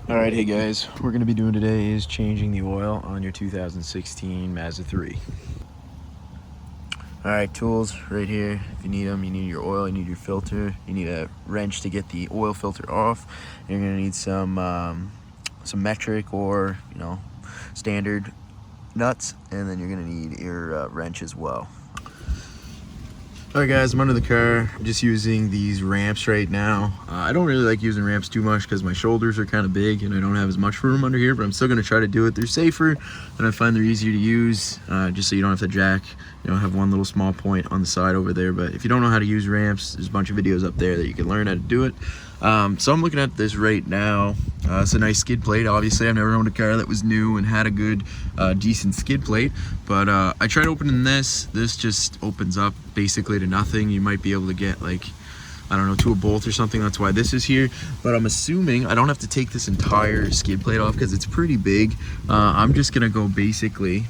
Alright, hey guys, what we're going to be doing today is changing the oil on your 2016 Mazda 3. Alright, tools right here. If you need them, you need your oil, you need your filter, you need a wrench to get the oil filter off. You're going to need some metric or, standard nuts, and then you're going to need your wrench as well. Alright guys, I'm under the car. I'm just using these ramps right now. I don't really like using ramps too much because my shoulders are kind of big and I don't have as much room under here, but I'm still going to try to do it. They're safer and I find they're easier to use, just so you don't have to jack, have one little small point on the side over there. But if you don't know how to use ramps, there's a bunch of videos up there that you can learn how to do it. So I'm looking at this right now. It's a nice skid plate. Obviously, I've never owned a car that was new and had a good, decent skid plate. But I tried opening this. This just opens up basically to nothing. You might be able to get to a bolt or something. That's why this is here. But I'm assuming I don't have to take this entire skid plate off because it's pretty big. I'm just gonna go basically.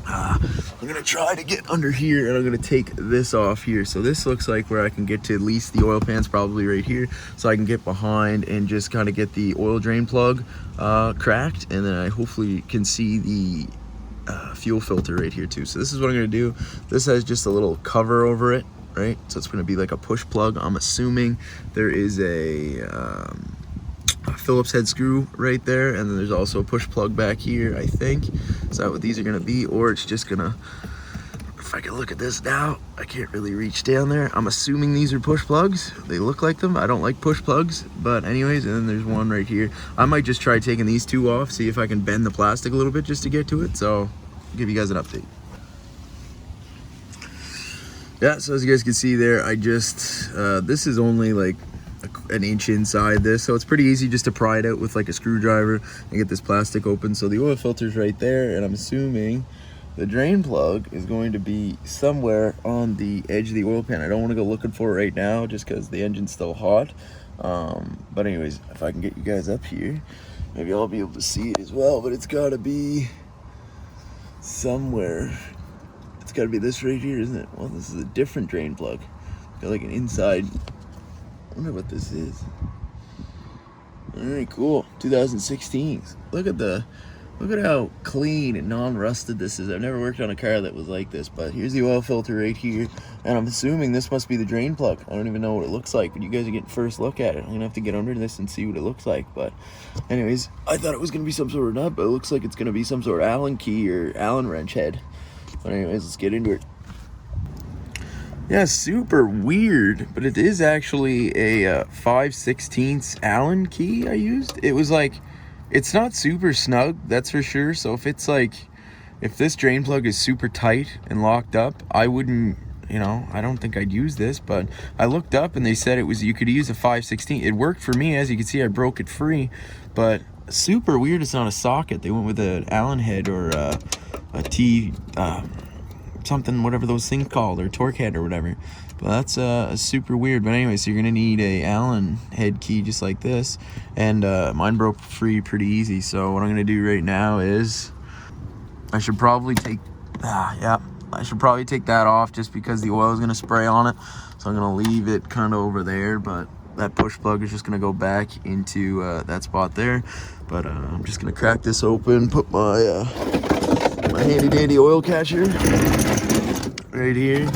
I'm gonna try to get under here and I'm gonna take this off here. So this looks like where I can get to at least the oil pan's probably right here. So I can get behind and just kind of get the oil drain plug cracked, and then I hopefully can see the fuel filter right here too. So this is what I'm gonna do. This has just a little cover over it, right? So it's gonna be like a push plug. I'm assuming there is a Phillips head screw right there, and then there's also a push plug back here, I think. Is that what these are gonna be? Or it's just gonna, if I can look at this now, I can't really reach down there. I'm assuming these are push plugs. They look like them. I don't like push plugs, but anyways, and then there's one right here. I might just try taking these two off, see if I can bend the plastic a little bit just to get to it. So I'll give you guys an update. Yeah, so as you guys can see there, I just, this is only like an inch inside this, so it's pretty easy just to pry it out with like a screwdriver and get this plastic open. So the oil filter's right there, and I'm assuming the drain plug is going to be somewhere on the edge of the oil pan. I don't want to go looking for it right now just because the engine's still hot, but anyways, if I can get you guys up here, maybe I'll be able to see it as well. But it's got to be somewhere. It's got to be this right here, isn't it? Well, this is a different drain plug. Got like an inside. I wonder what this is. Alright, cool. 2016. Look at how clean and non-rusted this is. I've never worked on a car that was like this, but here's the oil filter right here, and I'm assuming this must be the drain plug. I don't even know what it looks like, but you guys are getting first look at it. I'm gonna have to get under this and see what it looks like. But anyways, I thought it was gonna be some sort of nut, but it looks like it's gonna be some sort of Allen key or Allen wrench head. But anyways, let's get into it. Yeah, super weird, but it is actually a 5/16 Allen key I used. It was like, it's not super snug, that's for sure. So if it's like, if this drain plug is super tight and locked up, I wouldn't, I don't think I'd use this. But I looked up and they said you could use a 5/16. It worked for me. As you can see, I broke it free, but super weird it's not a socket. They went with an Allen head or a T, something, whatever those things called, or torque head or whatever. But that's super weird. But anyway, so you're gonna need a Allen head key just like this, and mine broke free pretty easy. So what I'm gonna do right now is I should probably take that off just because the oil is gonna spray on it. So I'm gonna leave it kind of over there, but that push plug is just gonna go back into that spot there. But I'm just gonna crack this open, put my my handy dandy oil catcher right here,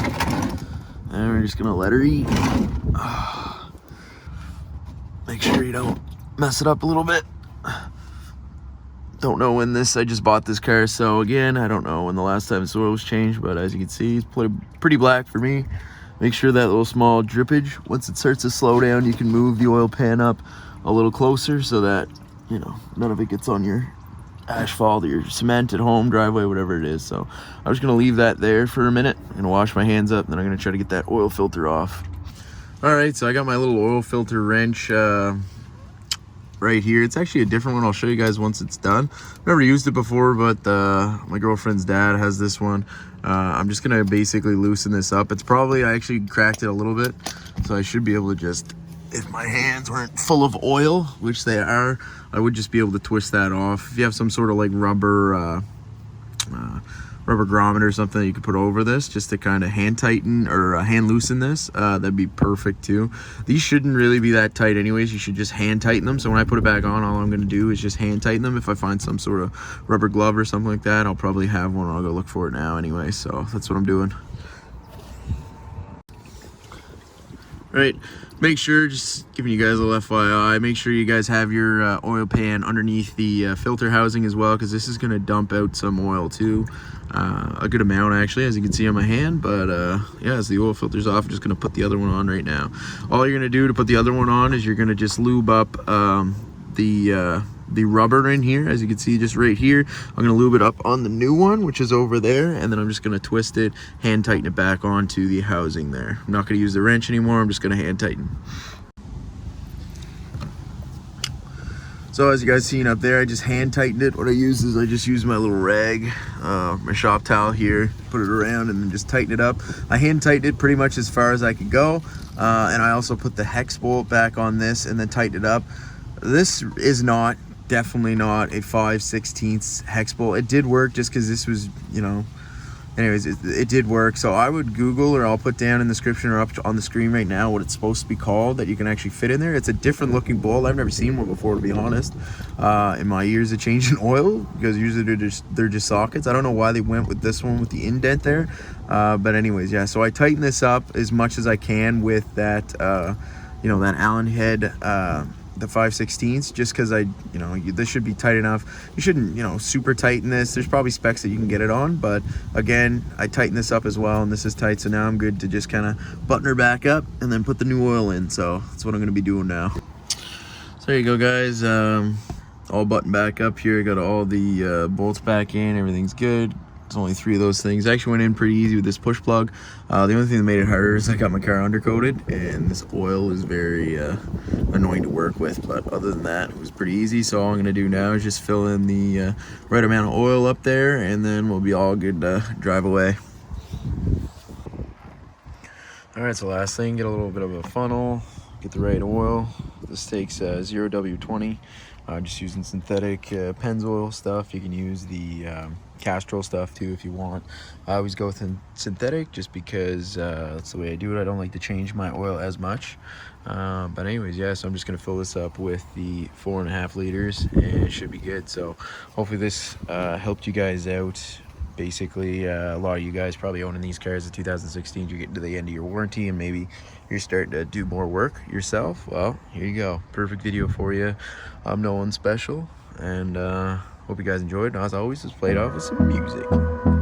and we're just gonna let her eat. Make sure you don't mess it up a little bit. Don't know when I just bought this car, so again, I don't know when the last time this oil was changed, but as you can see, it's pretty black for me. Make sure that little small drippage, once it starts to slow down, you can move the oil pan up a little closer so that none of it gets on your asphalt or your cement at home, driveway, whatever it is. So I'm just gonna leave that there for a minute. I'm gonna wash my hands up, and then I'm gonna try to get that oil filter off. All right, so I got my little oil filter wrench right here. It's actually a different one. I'll show you guys once it's done. I've never used it before, but my girlfriend's dad has this one. I'm just gonna basically loosen this up. I actually cracked it a little bit, so I should be able to just, if my hands weren't full of oil, which they are, I would just be able to twist that off. If you have some sort of like rubber rubber grommet or something that you could put over this just to kind of hand tighten or hand loosen this, that'd be perfect too. These shouldn't really be that tight anyways. You should just hand tighten them. So when I put it back on, all I'm going to do is just hand tighten them. If I find some sort of rubber glove or something like that, I'll probably have one. I'll go look for it now anyway. So that's what I'm doing. Right, make sure, just giving you guys a little FYI, make sure you guys have your oil pan underneath the filter housing as well, because this is going to dump out some oil too, a good amount actually, as you can see on my hand. But yeah, as the oil filter's off, I'm just going to put the other one on right now. All you're going to do to put the other one on is you're going to just lube up the rubber in here, as you can see just right here. I'm going to lube it up on the new one, which is over there, and then I'm just going to twist it, hand tighten it back onto the housing there. I'm not going to use the wrench anymore. I'm just going to hand tighten. So as you guys seen up there, I just hand tightened it. What I use is I just use my little rag, my shop towel here, put it around and then just tighten it up. I hand tightened it pretty much as far as I could go, and I also put the hex bolt back on this and then tightened it up. This is definitely not a 5/16 hex bolt. It did work just because this was, you know, anyways, it did work. So I would Google, or I'll put down in the description or up on the screen right now what it's supposed to be called that you can actually fit in there. It's a different looking bolt. I've never seen one before, to be honest, in my years of changing oil, because usually they're just sockets. I don't know why they went with this one with the indent there, but anyways, yeah. So I tighten this up as much as I can with that you know, that Allen head, the 5/16, just because this should be tight enough. You shouldn't, you know, super tighten this. There's probably specs that you can get it on, but again, I tighten this up as well, and this is tight, so now I'm good to just kind of button her back up and then put the new oil in. So that's what I'm going to be doing now. So there you go, guys. All buttoned back up here. Got all the bolts back in. Everything's good. It's only 3 of those things. Actually went in pretty easy with this push plug. The only thing that made it harder is I got my car undercoated, and this oil is very annoying to work with. But other than that, it was pretty easy. So all I'm gonna do now is just fill in the right amount of oil up there, and then we'll be all good to drive away. All right, so last thing, get a little bit of a funnel, get the right oil. This takes 0W20. Just using synthetic Pennzoil stuff. You can use the Castrol stuff too if you want. I always go with synthetic just because that's the way I do it. I don't like to change my oil as much. But anyways, yeah, so I'm just gonna fill this up with the 4.5 liters and it should be good. So hopefully this helped you guys out. Basically, a lot of you guys probably owning these cars in 2016, you're getting to the end of your warranty and maybe you're starting to do more work yourself. Well, here you go. Perfect video for you. I'm no one special, and hope you guys enjoyed. And as always, just played off with some music.